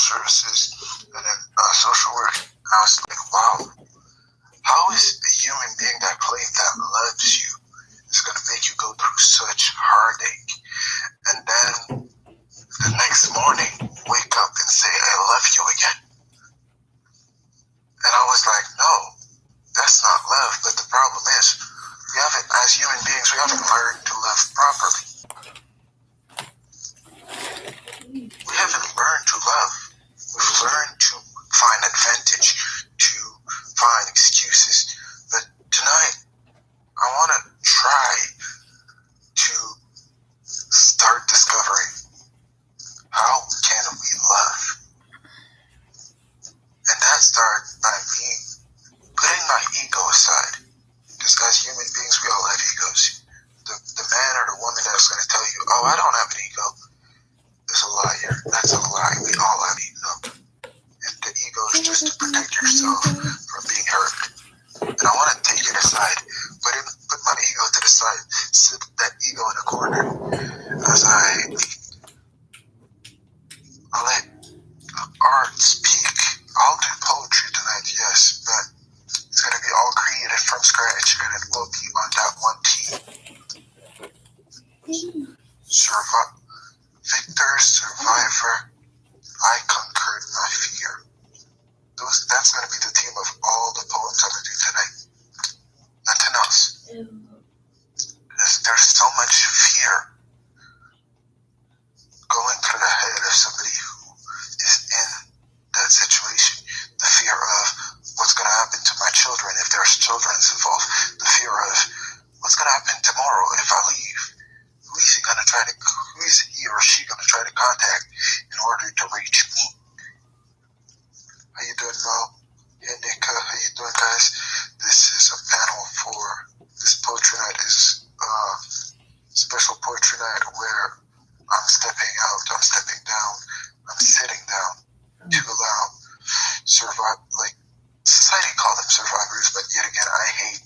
services and then social work. I was like, wow, how is a human being that loves you is going to make you go through such heartache, and then the next morning wake up and say, I love you again? And I was like, no, that's not love. But the problem is, we haven't, as human beings, we haven't learned to love properly. We haven't learned to love. We've learned to find advantage, to find excuses. But tonight, I want to try to start discovering how can we love. And that starts by me putting my ego aside. Because as human beings, we all have egos. The man or the woman that's going to tell you, oh, I don't have an ego, is a liar. That's a lie. We all have ego. And the ego is just to protect yourself from being hurt. And I want to take it aside, put my ego to the side, sit that ego in a corner as I let art speak. I'll do poetry tonight, yes, but it's going to be all created from scratch, and it will be on that one team. Victor, survivor, I conquered my fear. That's going to be the theme of all the poems I'm going to do tonight. Nothing else. There's so much fear going through the head of somebody who is in that situation. The fear of what's going to happen to my children if there's children involved. The fear of what's going to happen tomorrow if I leave. Who is he or she going to try to contact in order to reach me? How you doing, Mo? Yeah, Nick, how you doing, guys? This is a panel for this poetry night. Is special poetry night where I'm stepping out, I'm stepping down, I'm sitting down to allow society call them survivors, but yet again, I hate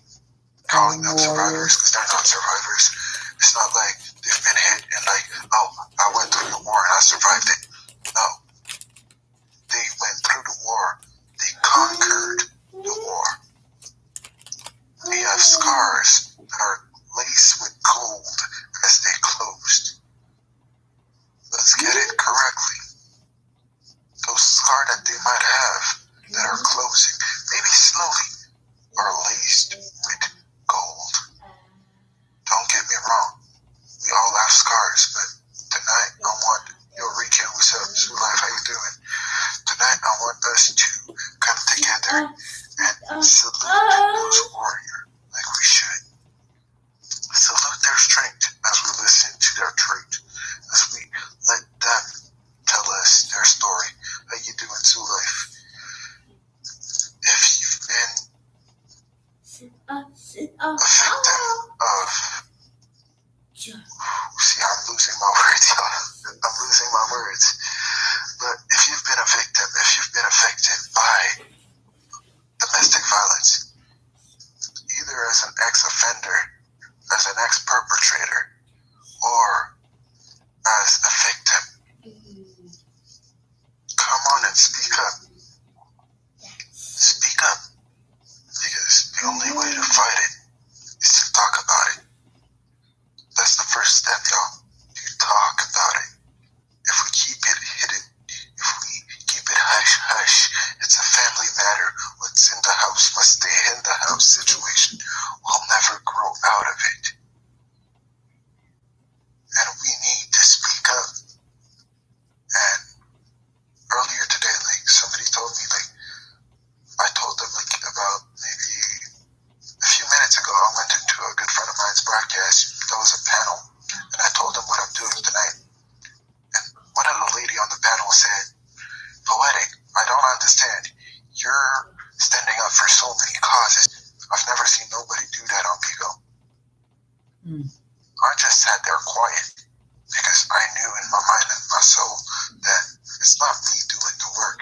calling them survivors because they're not survivors. It's not like they've been hit and like, oh, I went through the war and I survived it. No. They went through the war. They conquered the war. They have scars that are laced with gold as they closed. Let's get it correctly. Those scars that they might have that are closing, maybe slowly, are laced with gold. Don't get me wrong. We all have scars, but tonight I want Rican, what's up? Zoo Life, how you doing? Tonight I want us to come together and salute those warriors like we should. Salute their strength as we listen to their truth, as we let them tell us their story. How you doing, Zoo Life? If you've been a victim of... See, I'm losing my words, y'all. I'm losing my words. But if you've been a victim, if you've been affected by domestic violence, either as an ex-offender, as an ex-perpetrator, or as a victim, come on and speak up. Speak up. Because the only way to fight it is to talk about it. That's the first step, y'all. You talk about it. If we keep it hidden, if we keep it hush-hush, it's a family matter. What's in the house must stay in the house situation. We'll never grow out of it. And we need to speak up. And earlier today, somebody told me, I told them, about maybe a few minutes ago, I went into a good friend of mine's broadcast. There was a panel, and I told them what I'm doing tonight. And one of the lady on the panel said, Poetic, I don't understand. You're standing up for so many causes. I've never seen nobody do that on Bigo. I just sat there quiet because I knew in my mind and my soul that it's not me doing the work.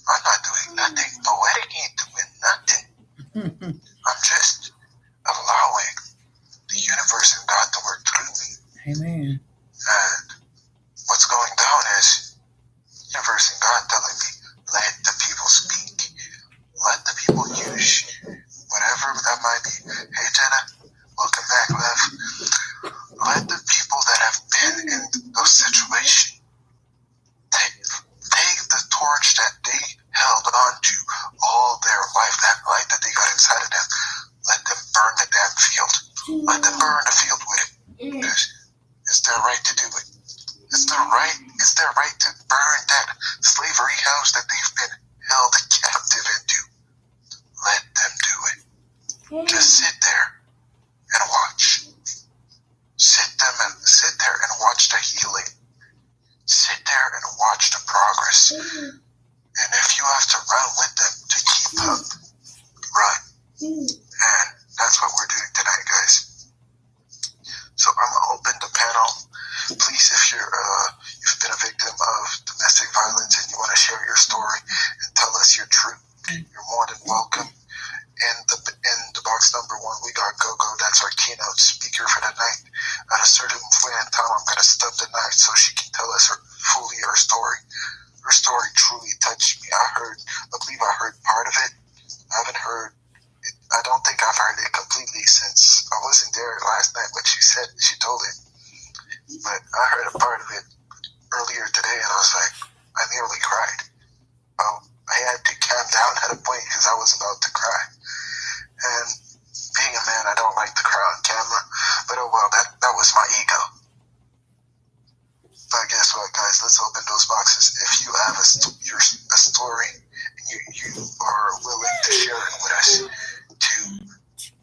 I'm not doing nothing. Poetic ain't doing nothing. I'm just allowing the universe and God to work through me. Amen. And what's going down is verse in God telling me, let the people speak. Let the people use whatever that might be. Hey, Jenna, welcome back, love. Let the people that have been in those situations take the torch that they held on to all their life, that light that they got inside of them. Let them burn the damn field. Let them burn the field with it. It's their right to do it. It's their right to burn that slavery house that they've been held captive into. Let them do it. Just sit there and watch. Sit there and watch the healing. Sit there and watch the progress. And if you have to run with them to keep up, run. And that's what we're doing tonight, guys. So I'm gonna open the panel. Please, if you've been a victim of domestic violence and you want to share your story and tell us your truth, you're more than welcome. In the box number 1, we got Gogo. That's our keynote speaker for the night. At a certain point in time, I'm gonna stub the knife so she can tell us her story. Her story truly touched me. I believe I heard part of it. I don't think I've heard it completely since I wasn't there last night, but she told it. But I heard a part of it earlier today, and I was like, I nearly cried. I had to calm down at a point because I was about to cry. And being a man, I don't like to cry on camera. But oh well, that was my ego. But guess what, guys? Let's open those boxes. If you have a story and you are willing to share it with us, to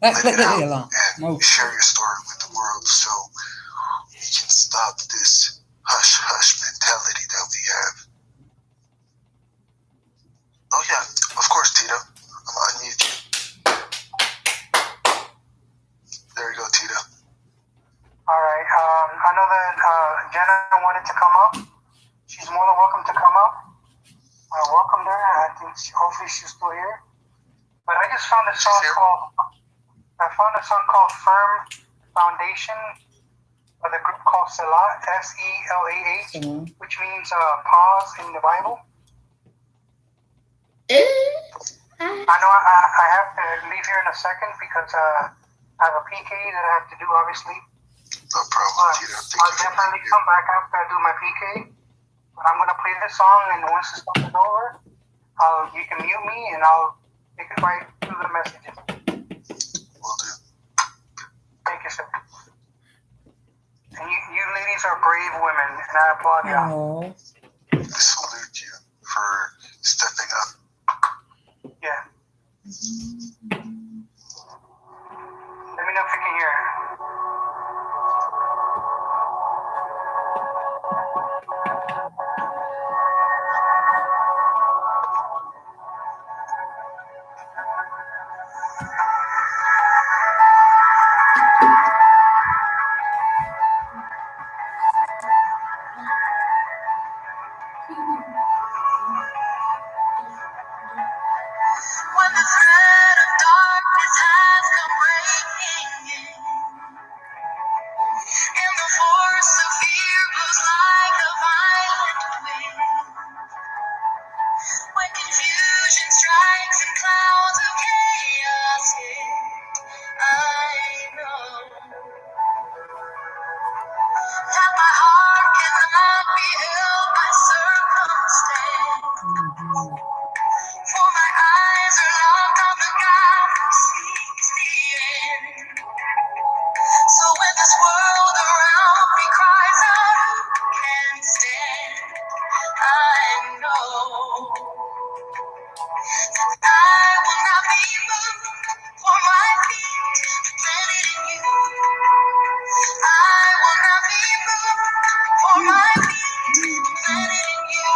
let it out and share your story with the world, so we can stop this hush-hush mentality that we have. Oh yeah, of course, Tito. I'm gonna unmute you. There you go, Tito. All right. I know that Jenna wanted to come up. She's more than welcome to come up. I welcomed her. I think hopefully she's still here. But I just found a song called "Firm Foundation" by the group called Selah, S-E-L-A-H, which means pause in the Bible. I know I have to leave here in a second because I have a PK that I have to do, obviously. No problem, Tito. I'll definitely come back after I do my PK. But I'm going to play this song, and once the song is over, you can mute me, and I'll take it right through the messages. Will do. Thank you, sir. And you ladies are brave women, and I applaud y'all. I salute you for stepping up. Yeah. Let me know if you can hear it. When the thread of darkness has come breaking in, and the force of fear blows like a violent wind, when confusion strikes and clouds of chaos hit, I know that my heart cannot be held by circumstance. For my eyes are locked on the God who sees the end. So when this world around me cries out, who can stand? I know that I will not be moved, for my feet planted in you. I will not be moved, for my feet planted in you.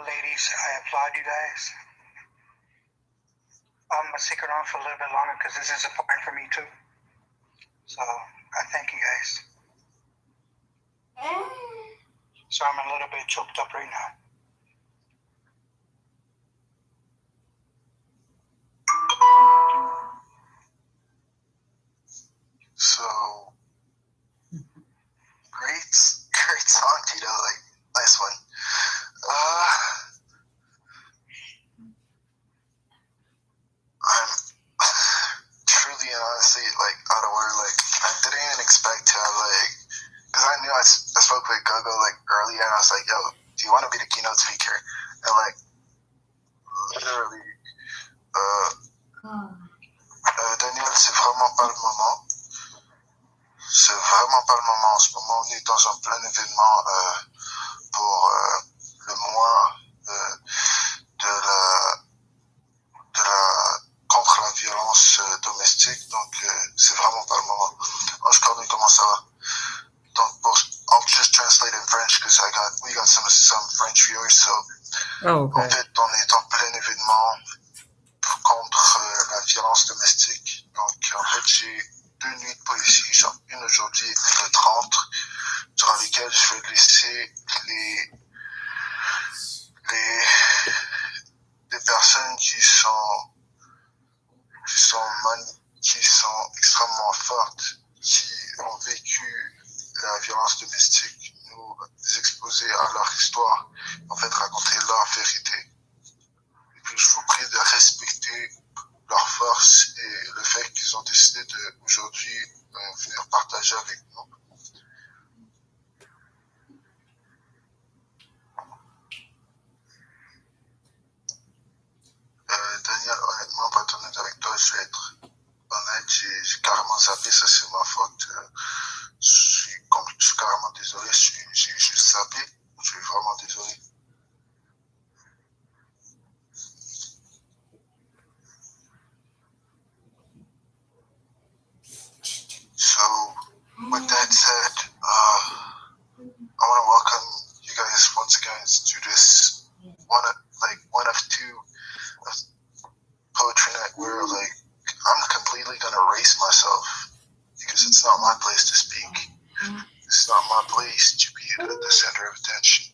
Ladies, I applaud you guys. I'm gonna stick around for a little bit longer because this is important for me too. So I thank you guys. So I'm a little bit choked up right now. So great song, Tito. Like, nice one. I'm truly and honestly like out of order. Like, I didn't even expect to have because I knew I spoke with Gogo like earlier, and I was like, "Yo, do you want to be the keynote speaker?" And like, literally, Daniel, c'est vraiment pas le moment. C'est vraiment pas le moment en ce moment. On est dans un plein événement pour le mois contre la violence domestique. Donc, c'est vraiment pas le moment. Oscar, comment ça va? Donc, I'll just translate in French because we got some French viewers. So, en fait, on est en plein événement contre la violence domestique. Donc, en fait, j'ai 2 nuits de poésie, genre une aujourd'hui et une le 30, durant lesquelles je vais laisser des personnes qui sont extrêmement fortes, qui ont vécu la violence domestique, nous exposer à leur histoire, en fait raconter leur vérité. Et puis je vous prie de respecter leur force et le fait qu'ils ont décidé de aujourd'hui venir partager avec nous. Daniel, honnêtement, pour être honnête avec toi, je vais être honnête, j'ai carrément zappé, ça c'est ma faute. Je suis carrément désolé, j'ai juste zappé, je suis vraiment désolé. So, with that said, I want to welcome you guys once again to this one of 2 poetry night where I'm completely gonna erase myself because it's not my place to speak. It's not my place to be the center of attention.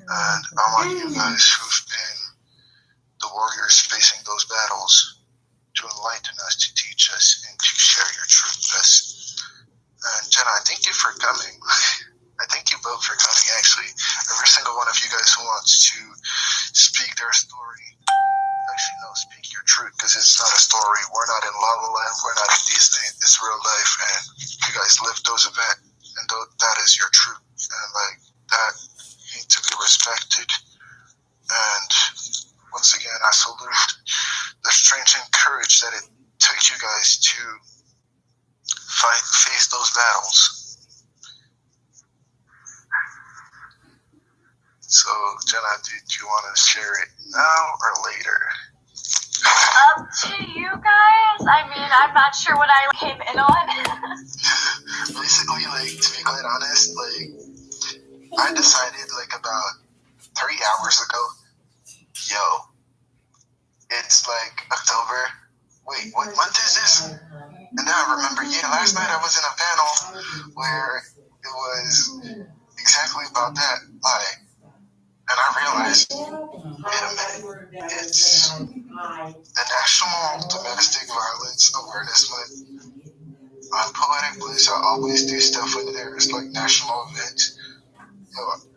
And I want you guys who've been the warriors facing those battles to enlighten us, to teach us, and to share your truth with us. And Jenna, I thank you for coming. I thank you both for coming, actually. Every single one of you guys who wants to speak their story. Actually, no, speak your truth, because it's not a story. We're not in La La Land. We're not in Disney. It's real life, and you guys live those events, and that is your truth. And that needs to be respected. And once again, I salute the strength and courage that it took you guys to face those battles. So, Jenna, do you want to share it now or later? Up to you guys. I mean, I'm not sure what I came in on. Basically, to be quite honest, I decided about 3 hours ago, yo, it's October. Wait, what month is this? And then I remember, last night I was in a panel where it was exactly about that. And I realized, wait a minute, it's the National Domestic Violence Awareness Month. On Poetic Bliss, I always do stuff when there's like national events.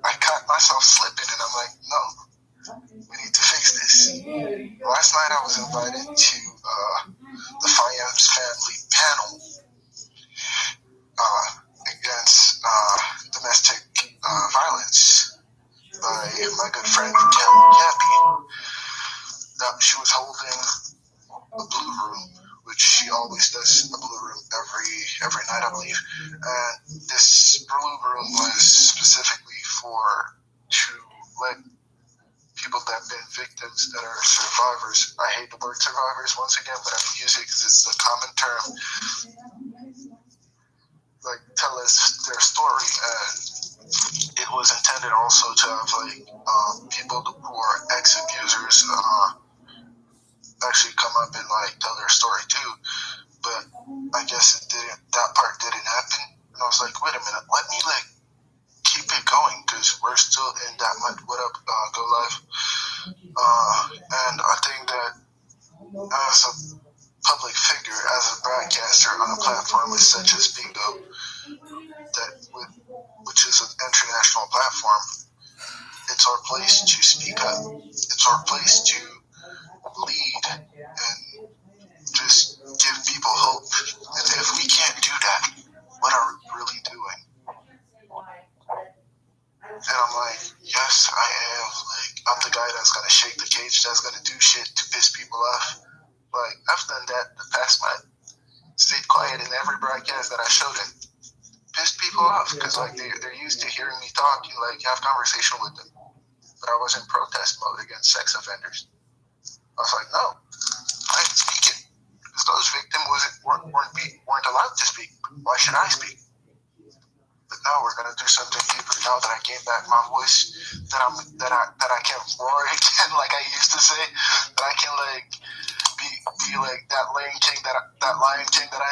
I caught myself slipping, and I'm like, no, we need to fix this. Last night I was invited to the Fayem's family panel against domestic violence by my good friend Kim Cappy. She was holding a blue room, which she always does a blue room every night, I believe. And this blue room was specifically to let people that have been victims that are survivors. I hate the word survivors once again, but I'm gonna use it because it's a common term. Like, tell us their story, and it was intended also to have people who are ex-abusers actually come up and tell their story too. But I guess that part didn't happen, and I was like, wait a minute, let me keep it going, because we're still in that month. What up, Go Live? And I think that as a public figure, as a broadcaster on a platform such as Bingo, which is an international platform, it's our place to speak up. It's our place to lead and just give people hope. And if we can't do that, what are we really doing? And I'm like, yes, I am. I'm the guy that's gonna shake the cage, that's gonna do shit to piss people off. I've done that the past month. Stayed quiet in every broadcast that I showed it. Pissed people off because they're used to hearing me talk and have conversation with them. But I was in protest mode against sex offenders. I was like, no, I ain't speaking, because those victims weren't allowed to speak. Why should I speak? But now we're gonna do something deeper. Now that I gained back my voice, that I can roar again, like I used to say, that I can be like that lion king that I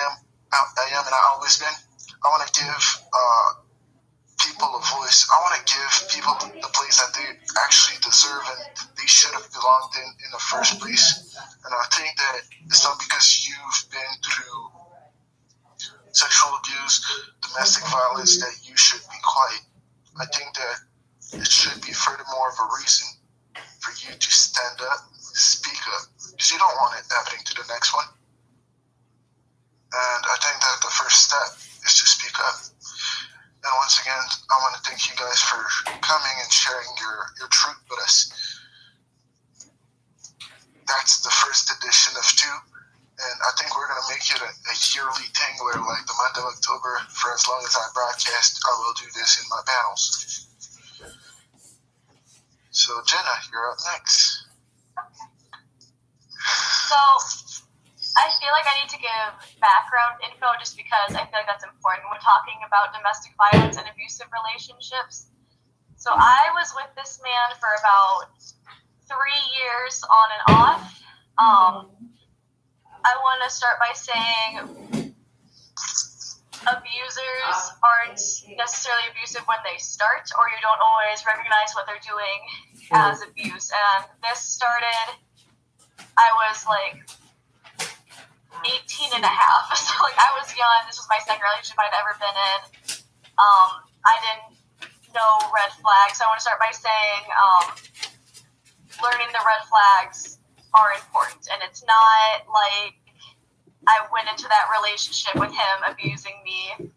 am, and I always been. I want to give people a voice. I want to give people the place that they actually deserve and they should have belonged in the first place. And I think that it's not because you've been through sexual abuse, domestic violence, that you should be quiet. I think that it should be furthermore of a reason for you to stand up, speak up, because you don't want it happening to the next one. And I think that the first step is to speak up. And once again, I want to thank you guys for coming and sharing your truth with us. That's the first edition of 2. And I think we're going to make it a yearly thing where, the month of October, for as long as I broadcast, I will do this in my panels. So, Jenna, you're up next. So, I feel like I need to give background info just because I feel like that's important when talking about domestic violence and abusive relationships. So I was with this man for about 3 years on and off. I want to start by saying abusers aren't necessarily abusive when they start, or you don't always recognize what they're doing as abuse. And this started, I was 18 and a half. So I was young. This was my second relationship I'd ever been in. I didn't know red flags. So I want to start by saying learning the red flags are important. And it's not like I went into that relationship with him abusing me.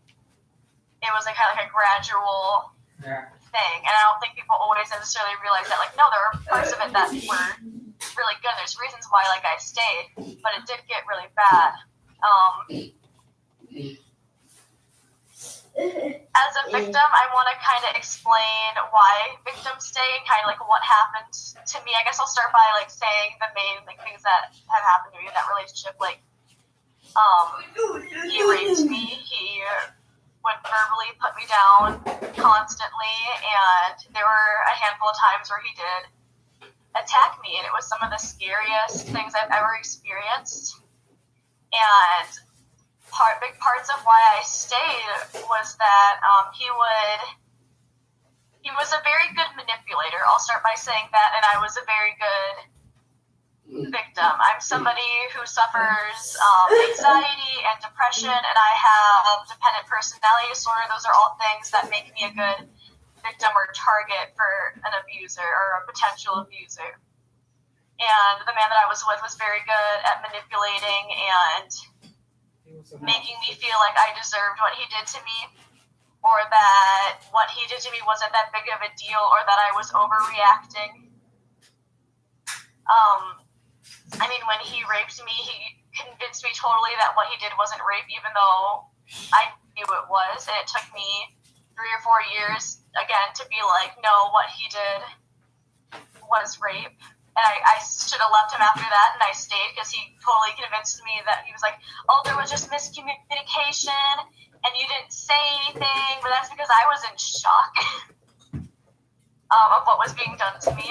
It was kind of a gradual thing. And I don't think people always necessarily realize that. No, there were parts of it that were really good. There's reasons why I stayed, but it did get really bad. As a victim, I want to kind of explain why victims stay and kind of what happened to me. I guess I'll start by saying the main things that have happened to me in that relationship. He raped me. He would verbally put me down constantly, and there were a handful of times where he did attack me, and it was some of the scariest things I've ever experienced. And big parts of why I stayed was that he he was a very good manipulator. I'll start by saying that, and I was a very good victim. I'm somebody who suffers anxiety and depression, and I have dependent personality disorder. Those are all things that make me a good victim or target for an abuser or a potential abuser. And the man that I was with was very good at manipulating and making me feel like I deserved what he did to me, or that what he did to me wasn't that big of a deal, or that I was overreacting. I mean, when he raped me, he convinced me totally that what he did wasn't rape, even though I knew it was. And it took me 3 or 4 years, again, to be like, no, what he did was rape. And I should have left him after that, and I stayed because he totally convinced me that he was like, oh, there was just miscommunication, and you didn't say anything, but that's because I was in shock of what was being done to me.